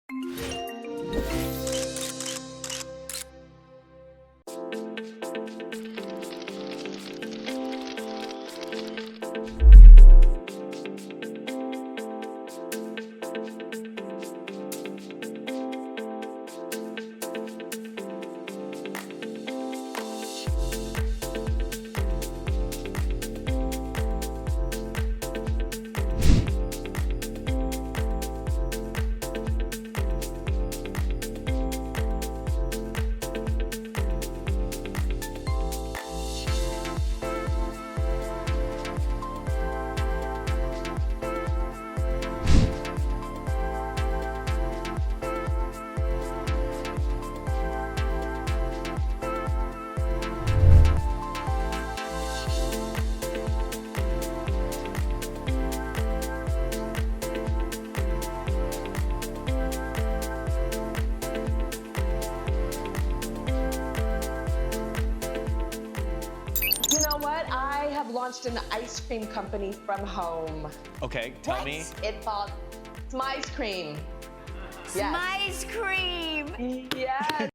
You know what? I have launched an ice cream company from home. Okay, tell me. It's called Smice Cream. Smice Cream. Yes.